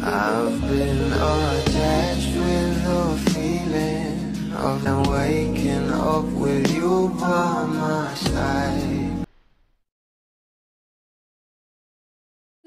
I've been attached with the feeling of waking up with you by my side.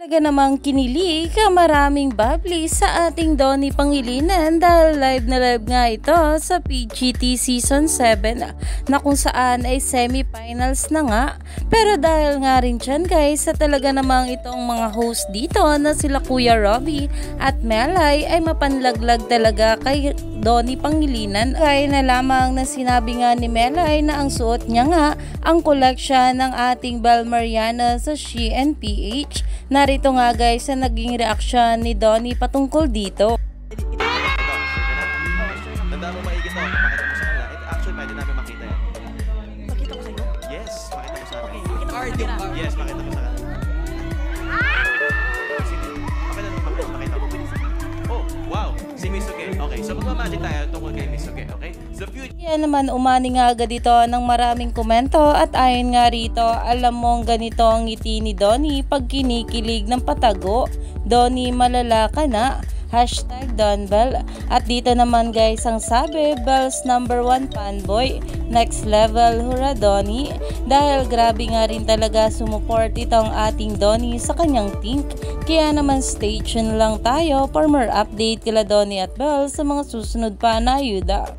Talaga namang kinilig ang maraming bubbly sa ating Donnie Pangilinan dahil live na live nga ito sa PGT Season 7 na kung saan ay semi-finals na nga. Pero dahil nga rin dyan guys sa talaga namang itong mga host dito na sila Kuya Robby at Melay ay mapanlaglag talaga kay Donnie Pangilinan. Kaya na lamang na sinabi nga ni Melay na ang suot niya nga ang collection ng ating Bel Mariana sa She and PH. Narito nga guys sa naging reaksyon ni Donnie patungkol dito. Tanda mo maigit to, pakita mo sa kanila. Actually, pwede namin makita yan. Pakita ko sa'yo? Yes, pakita mo sa akin. Card yung card. Yes, pakita mo sa kanila. Sige, pakita mo. Oh, wow, si Misuke. Okay, so magmamagic tayo tungkol kay Misuke, okay? So, Kaya naman umani nga agad ito ng maraming komento at ayon nga rito, alam mong ganito ang ngiti ni Donnie pag kinikilig ng patago. Donnie, malala ka na. #DonBel. At dito naman guys ang sabi, Bel's #1 fanboy. Next level, hurra Donnie. Dahil grabe nga rin talaga sumuport itong ating Donnie sa kanyang think. Kaya naman stay tuned lang tayo for more update kila Donnie at Bel sa mga susunod pa na ayuda.